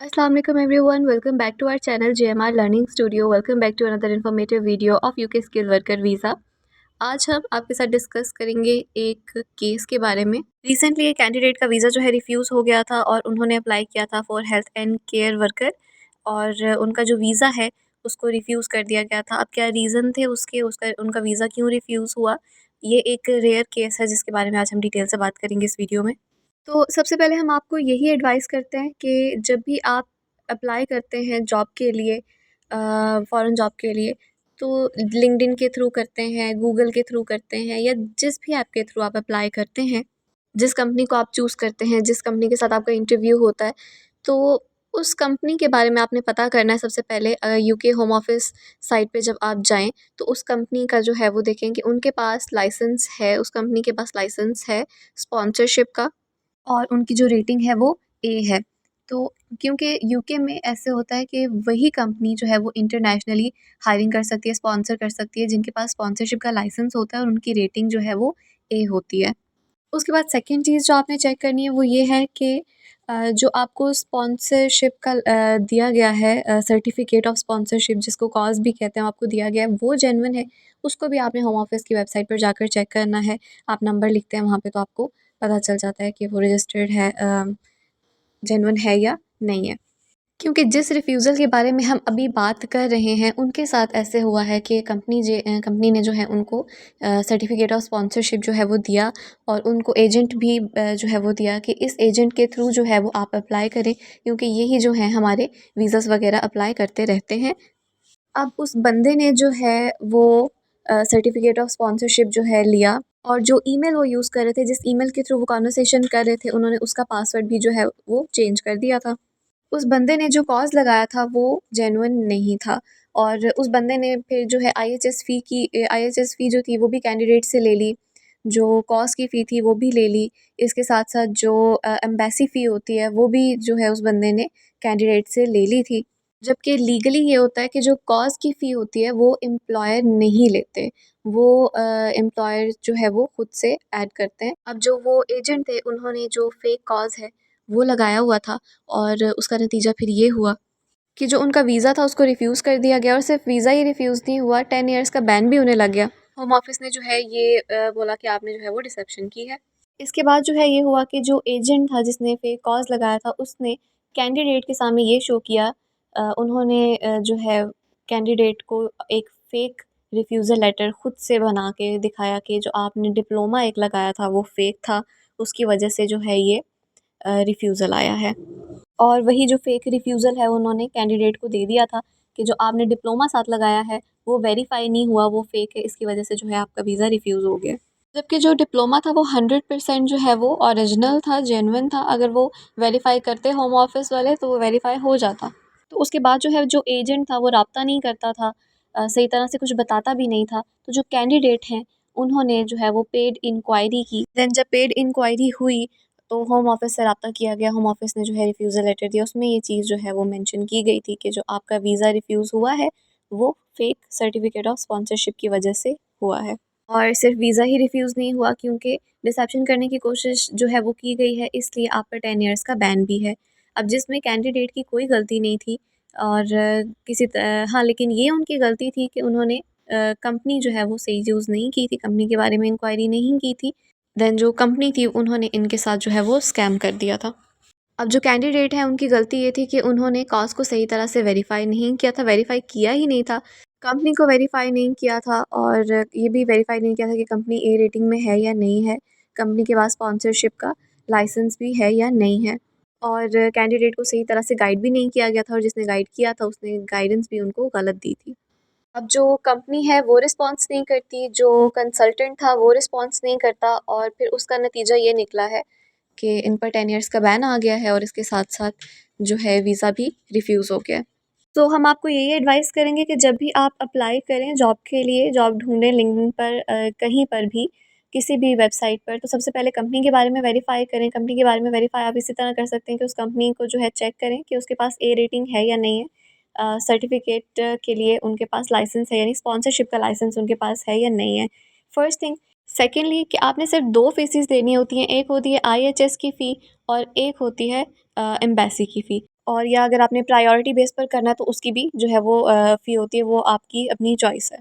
Assalamu alaikum everyone. Welcome back to our channel JMR Learning Studio. Welcome back to another informative video of UK Skill Worker Visa. आज हम आपके साथ discuss करेंगे एक case के बारे में। रिसेंटली एक कैंडिडेट का वीज़ा जो है रिफ्यूज़ हो गया था और उन्होंने अप्लाई किया था for health and care worker और उनका जो वीज़ा है उसको रिफ्यूज़ कर दिया गया था। अब क्या रीज़न थे उसका उनका वीज़ा क्यों रिफ्यूज़ हुआ, ये एक रेयर केस है जिसके बारे में आज हम डिटेल से बात करेंगे इस वीडियो में। तो सबसे पहले हम आपको यही एडवाइस करते हैं कि जब भी आप अप्लाई करते हैं जॉब के लिए, फ़ॉरेन जॉब के लिए, तो लिंक्डइन के थ्रू करते हैं, गूगल के थ्रू करते हैं या जिस भी ऐप के थ्रू आप अप्लाई करते हैं, जिस कंपनी को आप चूज़ करते हैं, जिस कंपनी के साथ आपका इंटरव्यू होता है, तो उस कंपनी के बारे में आपने पता करना है सबसे पहले। यूके होम ऑफिस साइट पे जब आप जाएँ, तो उस कंपनी का जो है वो देखें कि उनके पास लाइसेंस है, उस कंपनी के पास लाइसेंस है स्पॉन्सरशिप का और उनकी जो रेटिंग है वो ए है। तो क्योंकि यूके में ऐसे होता है कि वही कंपनी जो है वो इंटरनेशनली हायरिंग कर सकती है, स्पॉन्सर कर सकती है, जिनके पास स्पॉन्सरशिप का लाइसेंस होता है और उनकी रेटिंग जो है वो ए होती है। उसके बाद सेकंड चीज़ जो आपने चेक करनी है वो ये है कि जो आपको स्पॉन्सरशिप का दिया गया है, सर्टिफिकेट ऑफ स्पॉन्सरशिप जिसको कॉज भी कहते हैं, आपको दिया गया है वो जेन्युइन है। उसको भी आपने होम ऑफिस की वेबसाइट पर जाकर चेक करना है। आप नंबर लिखते हैं वहाँ पे तो आपको पता चल जाता है कि वो रजिस्टर्ड है, जेन्युइन है या नहीं है। क्योंकि जिस रिफ्यूज़ल के बारे में हम अभी बात कर रहे हैं उनके साथ ऐसे हुआ है कि कंपनी ने जो है उनको सर्टिफिकेट ऑफ स्पॉन्सरशिप जो है वो दिया और उनको एजेंट भी जो है वो दिया कि इस एजेंट के थ्रू जो है वो आप अप्लाई करें, क्योंकि यही जो है हमारे वीज़ास वगैरह अप्लाई करते रहते हैं। अब उस बंदे ने जो है वो सर्टिफिकेट ऑफ स्पॉन्सरशिप जो है लिया और जो ईमेल वो यूज़ कर रहे थे, जिस ईमेल के थ्रू वो कन्वर्सेशन कर रहे थे, उन्होंने उसका पासवर्ड भी जो है वो चेंज कर दिया था। उस बंदे ने जो कॉज़ लगाया था वो जेन्युइन नहीं था और उस बंदे ने फिर जो है आईएचएस फ़ी जो थी वो भी कैंडिडेट से ले ली, जो कॉज़ की फ़ी थी वो भी ले ली। इसके साथ-साथ जो एम्बेसी फ़ी होती है वो भी जो है उस बंदे ने कैंडिडेट से ले ली थी। जबकि लीगली ये होता है कि जो कॉज़ की फ़ी होती है वो एम्प्लॉयर नहीं लेते, वो एम्प्लॉयर जो है वो खुद से ऐड करते हैं। अब जो वो एजेंट थे उन्होंने जो फेक कॉज़ है वो लगाया हुआ था और उसका नतीजा फिर ये हुआ कि जो उनका वीज़ा था उसको रिफ्यूज़ कर दिया गया और सिर्फ वीज़ा ही रिफ्यूज़ नहीं हुआ, 10 इयर्स का बैन भी उन्हें लग गया। होम ऑफिस ने जो है ये बोला कि आपने जो है वो डिसेप्शन की है। इसके बाद जो है ये हुआ कि जो एजेंट था जिसने फेक कॉज़ लगाया था उसने कैंडिडेट के सामने ये शो किया, उन्होंने जो है कैंडिडेट को एक फ़ेक रिफ्यूज़ल लेटर खुद से बना के दिखाया कि जो आपने डिप्लोमा एक लगाया था वो फ़ेक था, उसकी वजह से जो है ये रिफ्यूज़ल आया है। और वही जो फ़ेक रिफ्यूज़ल है उन्होंने कैंडिडेट को दे दिया था कि जो आपने डिप्लोमा साथ लगाया है वो वेरीफ़ाई नहीं हुआ, वो फ़ेक है, इसकी वजह से जो है आपका वीज़ा रिफ्यूज़ हो गया। जबकि जो डिप्लोमा था वो 100% जो है वो ओरिजिनल था, जेन्युइन था। अगर वो वेरीफ़ाई करते होम ऑफिस वाले तो वो वेरीफ़ाई हो जाता। तो उसके बाद जो है जो एजेंट था वो राब्ता नहीं करता था, सही तरह से कुछ बताता भी नहीं था। तो जो कैंडिडेट हैं उन्होंने जो है वो पेड इंक्वायरी की। देन जब पेड इंक्वायरी हुई तो होम ऑफिस से रब्ता किया गया, होम ऑफिस ने जो है रिफ्यूज़ल लेटर दिया। उसमें ये चीज़ जो है वो मेंशन की गई थी कि जो आपका वीज़ा रिफ्यूज़ हुआ है वो फेक सर्टिफिकेट ऑफ स्पॉन्सरशिप की वजह से हुआ है। और सिर्फ वीज़ा ही रिफ्यूज़ नहीं हुआ क्योंकि डिसेप्शन करने की कोशिश जो है वो की गई है, इसलिए आप पर 10 इयर्स का बैन भी है। अब जिसमें कैंडिडेट की कोई गलती नहीं थी और हाँ, लेकिन ये उनकी गलती थी कि उन्होंने कंपनी जो है वो सही यूज़ नहीं की थी, कंपनी के बारे में इंक्वायरी नहीं की थी। देन जो कंपनी थी उन्होंने इनके साथ जो है वो स्कैम कर दिया था। अब जो कैंडिडेट हैं उनकी गलती ये थी कि उन्होंने कॉज़ को सही तरह से वेरीफ़ाई नहीं किया था, वेरीफ़ाई किया ही नहीं था। कंपनी को वेरीफ़ाई नहीं किया था और ये भी वेरीफ़ाई नहीं किया था कि कंपनी ए रेटिंग में है या नहीं है, कंपनी के पास स्पॉन्सरशिप का लाइसेंस भी है या नहीं है। और कैंडिडेट को सही तरह से गाइड भी नहीं किया गया था और जिसने गाइड किया था उसने गाइडेंस भी उनको गलत दी थी। अब जो कंपनी है वो रिस्पॉन्स नहीं करती, जो कंसल्टेंट था वो रिस्पॉन्स नहीं करता और फिर उसका नतीजा ये निकला है कि इन पर 10 इयर्स का बैन आ गया है और इसके साथ-साथ जो है वीज़ा भी रिफ्यूज़ हो गया है। तो हम आपको यही एडवाइस करेंगे कि जब भी आप अप्लाई करें जॉब के लिए, जॉब ढूँढें लिंक्डइन पर, कहीं पर भी, किसी भी वेबसाइट पर, तो सबसे पहले कंपनी के बारे में वेरीफ़ाई करें। कंपनी के बारे में वेरीफ़ाई आप इसी तरह कर सकते हैं कि उस कंपनी को जो है चेक करें कि उसके पास ए रेटिंग है या नहीं है। सर्टिफ़िकेट के लिए उनके पास लाइसेंस है, यानी स्पॉन्सरशिप का लाइसेंस उनके पास है या नहीं है, फर्स्ट थिंग। सेकेंडली कि आपने सिर्फ 2 फ़ीसेस देनी होती हैं, एक होती है आईएचएस की फ़ी और एक होती है एम्बेसी की फ़ी। और या अगर आपने प्रायोरिटी बेस पर करना है तो उसकी भी जो है वो फ़ी होती है, वो आपकी अपनी चॉइस है।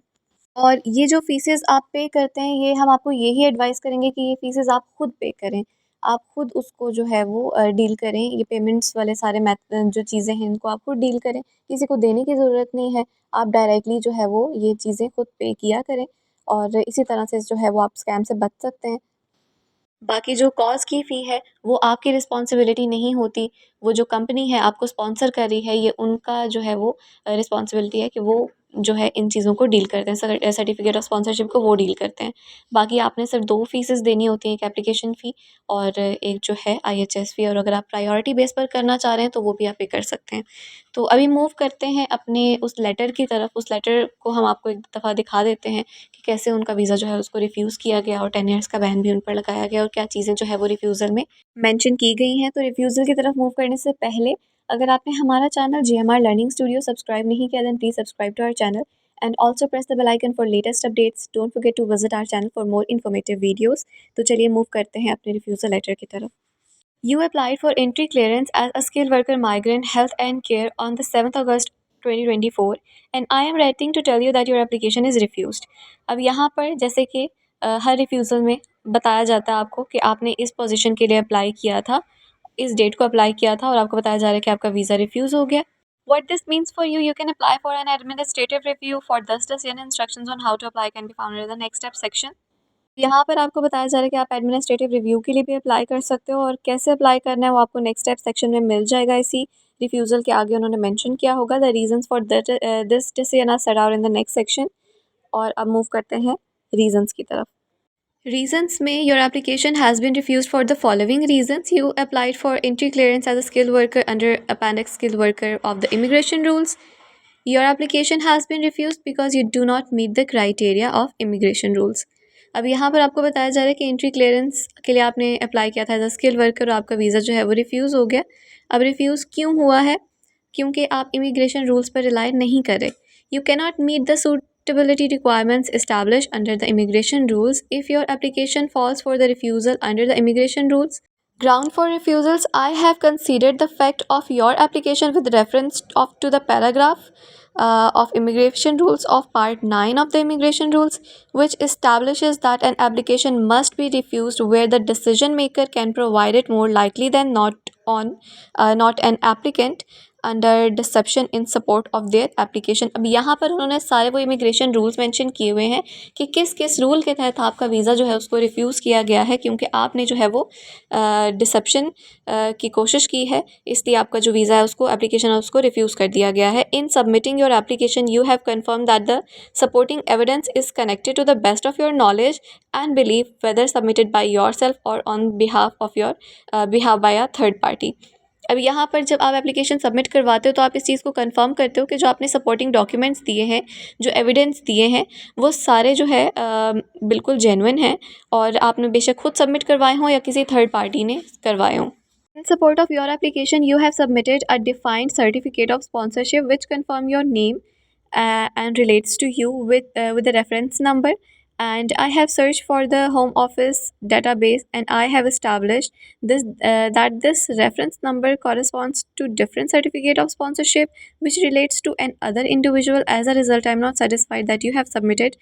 और ये जो फ़ीसेस आप पे करते हैं, ये हम आपको यही एडवाइस करेंगे कि ये फ़ीसेस आप खुद पे करें। आप खुद उसको जो है वो डील करें, ये पेमेंट्स वाले सारे जो चीज़ें हैं इनको आप खुद डील करें, किसी को देने की ज़रूरत नहीं है। आप डायरेक्टली जो है वो ये चीज़ें खुद पे किया करें और इसी तरह से जो है वो आप स्कैम से बच सकते हैं। बाकी जो कॉज़ की फ़ी है, वो आपकी रिस्पॉन्सिबिलिटी नहीं होती, वो जो कंपनी है आपको स्पॉन्सर कर रही है, ये उनका जो है वो रिस्पॉन्सिबिलिटी है कि वो जो है इन चीज़ों को डील करते हैं, सर्टिफिकेट ऑफ स्पॉन्सरशिप को वो डील करते हैं। बाकी आपने सिर्फ 2 फ़ीसेस देनी होती हैं, एक एप्लीकेशन फ़ी और एक जो है IHS फ़ी, और अगर आप प्रायोरिटी बेस पर करना चाह रहे हैं, तो वो भी आप पे कर सकते हैं। तो अभी मूव करते हैं अपने उस लेटर की तरफ, उस लेटर को हम आपको एक दफ़ा दिखा देते हैं कि कैसे उनका वीज़ा जो है उसको रिफ्यूज़ किया गया और 10 ईयर्स का बैन भी उन पर लगाया गया और क्या चीज़ें जो है वो रिफ्यूज़ल में मेंशन की गई हैं। तो रिफ्यूज़ल की तरफ मूव करने से पहले अगर आपने हमारा channel GMR learning studio subscribe नहीं किया, then please subscribe to our channel and also press the bell icon for latest updates. Don't forget to visit our channel for more informative videos. तो चलिए मूव करते हैं अपने refusal letter की तरफ। You applied for entry clearance as a skilled worker migrant health and care on the 7th August 2024 and I am writing to tell you that your application is refused. अब यहाँ पर जैसे कि हर refusal में बताया जाता है आपको कि आपने इस पोजीशन के लिए अप्लाई किया था, इस डेट को अप्लाई किया था और आपको बताया जा रहा है कि आपका वीज़ा रिफ्यूज़ हो गया. What this means for you, you can apply for an administrative review. For this and instructions on how to apply can be found in the next step section. यहाँ पर आपको बताया जा रहा है कि आप एडमिनिस्ट्रेटिव रिव्यू के लिए भी अप्लाई कर सकते हो और कैसे अप्लाई करना है वो आपको नेक्स्ट स्टेप सेक्शन में मिल जाएगा। इसी रिफ्यूज़ल के आगे उन्होंने मेंशन किया होगा the reasons for this decision are set out in the next section. और अब मूव करते हैं रीजंस की तरफ। Reasons में your application has been refused for the following reasons. You applied for entry clearance as a skilled worker under Appendix Skilled Worker of the immigration rules. Your application has been refused because you do not meet the criteria of immigration rules. अब यहाँ पर आपको बताया जा रहा है कि entry clearance के लिए आपने अप्लाई किया था एज अ स्किल वर्कर और आपका वीज़ा जो है वो रिफ्यूज़ हो गया। अब रिफ्यूज़ क्यों हुआ है? क्योंकि आप इमिग्रेशन रूल्स पर रिलाई नहीं कर रहे। You cannot meet the suitability requirements established under the immigration rules if your application falls for the refusal under the immigration rules. Ground for refusals: I have considered the fact of your application with reference to the paragraph of immigration rules of part 9 of the immigration rules, which establishes that an application must be refused where the decision maker can provide it more likely than not an applicant under deception in support of their application. अब यहाँ पर उन्होंने सारे वो immigration rules mention किए हुए हैं कि किस किस रूल के तहत आपका वीज़ा जो है उसको रिफ्यूज़ किया गया है, क्योंकि आपने जो है वो डिसेप्शन की कोशिश की है, इसलिए आपका जो वीज़ा है उसको एप्लीकेशन है उसको रिफ्यूज़ कर दिया गया है। In submitting your application you have confirm that the supporting evidence is connected to the best of your knowledge and believe whether submitted by your self और on behalf of your behalf by a third party. अब यहाँ पर जब आप application submit करवाते हो तो आप इस चीज़ को कंफर्म करते हो कि जो आपने सपोर्टिंग डॉक्यूमेंट्स दिए हैं, जो एविडेंस दिए हैं, वो सारे जो है बिल्कुल जेन्युइन हैं और आपने बेशक खुद सबमिट करवाए हों या किसी थर्ड पार्टी ने करवाए हों। In support of your application, you have submitted a defined certificate of sponsorship which confirm your name and relates to you with the reference number. And I have searched for the Home Office database, and I have established this that this reference number corresponds to different certificate of sponsorship which relates to another individual. As a result, I am not satisfied that you have submitted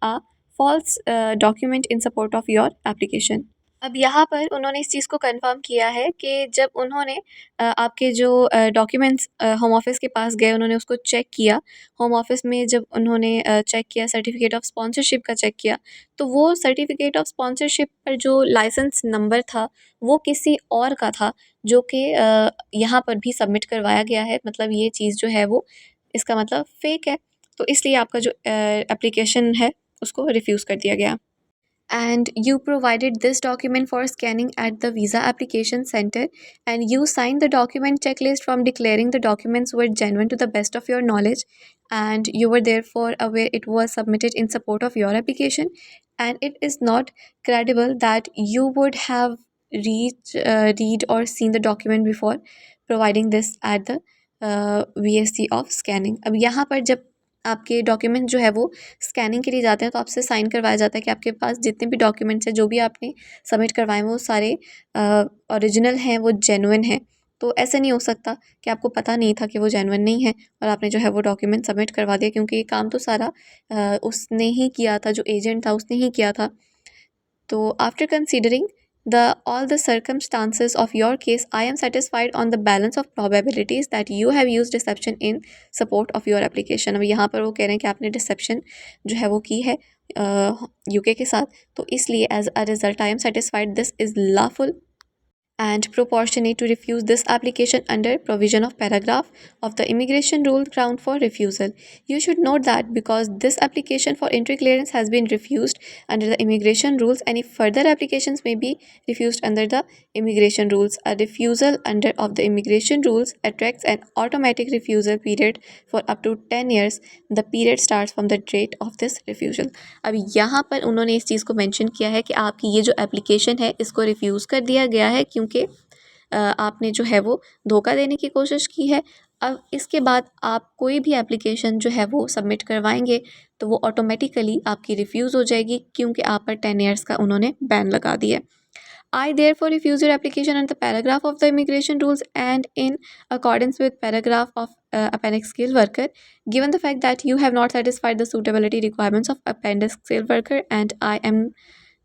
a false document in support of your application. अब यहाँ पर उन्होंने इस चीज़ को confirm किया है कि जब उन्होंने आपके जो डॉक्यूमेंट्स होम ऑफिस के पास गए, उन्होंने उसको चेक किया। होम ऑफिस में जब उन्होंने चेक किया, सर्टिफिकेट ऑफ स्पॉन्सरशिप का चेक किया, तो वो सर्टिफिकेट ऑफ स्पॉन्सरशिप पर जो लाइसेंस नंबर था वो किसी और का था, जो कि यहाँ पर भी सबमिट करवाया गया है। मतलब ये चीज़ जो है वो इसका मतलब फ़ेक है, तो इसलिए आपका जो एप्लीकेशन है उसको रिफ्यूज़ कर दिया गया। And you provided this document for scanning at the visa application center, and you signed the document checklist from declaring the documents were genuine to the best of your knowledge, and you were therefore aware it was submitted in support of your application, and it is not credible that you would have read or seen the document before providing this at the VSC of scanning। अब यहाँ पर जब आपके document जो है वो scanning के लिए जाते हैं तो आपसे साइन करवाया जाता है कि आपके पास जितने भी डॉक्यूमेंट्स हैं, जो भी आपने सबमिट करवाए हैं, वो सारे ओरिजिनल हैं, वो जेन्युइन हैं। तो ऐसे नहीं हो सकता कि आपको पता नहीं था कि वो जेन्युइन नहीं है और आपने जो है वो डॉक्यूमेंट सबमिट करवा दिया, क्योंकि ये काम तो सारा उसने ही किया था, जो एजेंट था उसने ही किया था। तो after considering all the circumstances of your case, I am satisfied on the balance of probabilities that you have used deception in support of your application। अब यहाँ पर वो कह रहे हैं कि आपने deception जो है वो की है यूके के साथ, तो इसलिए as a result I am satisfied this is lawful and proportionate to refuse this application under provision of paragraph of the immigration rule ground for refusal. You should note that because this application for entry clearance has been refused under the immigration rules, any further applications may be refused under the immigration rules. A refusal under of the immigration rules attracts an automatic refusal period for up to 10 years. The period starts from the date of this refusal। अब यहाँ पर उन्होंने इस चीज़ को mention किया है कि आपकी ये जो एप्लीकेशन है इसको रिफ्यूज़ कर दिया गया है क्योंकि आपने जो है वो धोखा देने की कोशिश की है। अब इसके बाद आप कोई भी एप्लीकेशन जो है वो सबमिट करवाएंगे तो वो ऑटोमेटिकली आपकी रिफ्यूज़ हो जाएगी, क्योंकि आप पर 10 ईयर्स का उन्होंने बैन लगा दिया। I therefore refuse your application under the paragraph of the immigration rules and in accordance with paragraph of appendix skilled worker, given the fact that you have not satisfied the suitability requirements of appendix skilled worker and I am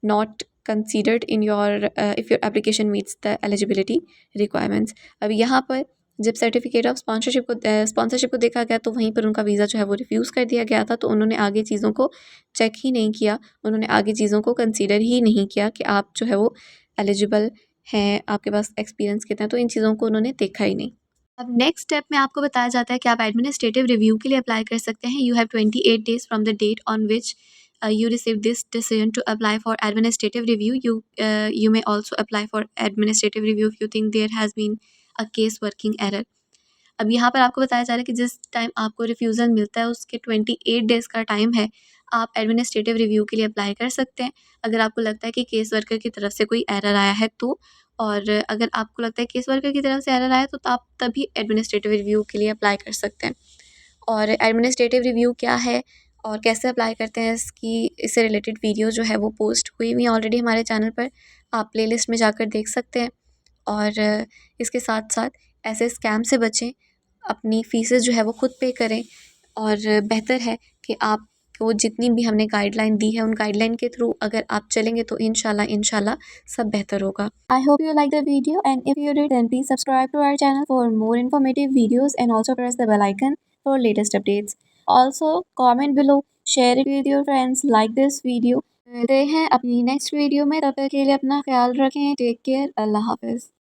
not considered in your if your application meets the eligibility requirements। अब यहाँ पर जब certificate of sponsorship को देखा गया तो वहीं पर उनका वीज़ा जो है वो रिफ्यूज़ कर दिया गया था, तो उन्होंने आगे चीज़ों को चेक ही नहीं किया, उन्होंने आगे चीज़ों को कंसीडर ही नहीं किया कि आप जो है वो एलिजिबल हैं, आपके पास एक्सपीरियंस कितना है, तो इन चीज़ों को उन्होंने देखा ही नहीं। अब नेक्स्ट स्टेप में आपको बताया जाता है कि आप एडमिनिस्ट्रेटिव रिव्यू के लिए अप्लाई कर सकते हैं। You have 28 days from the date on which you receive this decision to apply for administrative review। You may also apply for administrative review if you think there has been a case working error। अब यहाँ पर आपको बताया जा रहा है कि जिस टाइम आपको रिफ्यूज़ल मिलता है उसके 28 डेज़ का टाइम है, आप एडमिनिस्ट्रेटिव रिव्यू के लिए अप्लाई कर सकते हैं अगर आपको लगता है कि केस वर्कर की तरफ से कोई एरर आया है तो। और अगर आपको लगता है केस वर्कर की तरफ से एरर आया तो आप तभी एडमिनिस्ट्रेटिव रिव्यू के लिए अप्लाई कर सकते हैं। और एडमिनिस्ट्रेटिव रिव्यू क्या है और कैसे अप्लाई करते हैं इससे रिलेटेड वीडियो जो है वो पोस्ट हुई हुई ऑलरेडी हमारे चैनल पर, आप प्लेलिस्ट में जाकर देख सकते हैं। और इसके साथ साथ ऐसे स्कैम से बचें, अपनी फ़ीसेस जो है वो खुद पे करें और बेहतर है कि आपको जितनी भी हमने गाइडलाइन दी है उन गाइडलाइन के थ्रू अगर आप चलेंगे तो इंशाल्लाह सब बेहतर होगा। I hope you like the video and if you did then please subscribe to our channel for more informative videos and also press the bell icon for latest updates. Also comment below, share it with your friends, like this video. मिलते हैं अपनी next video में, तब तक के लिए अपना ख्याल रखें। टेक केयर, अल्लाह हाफिज़।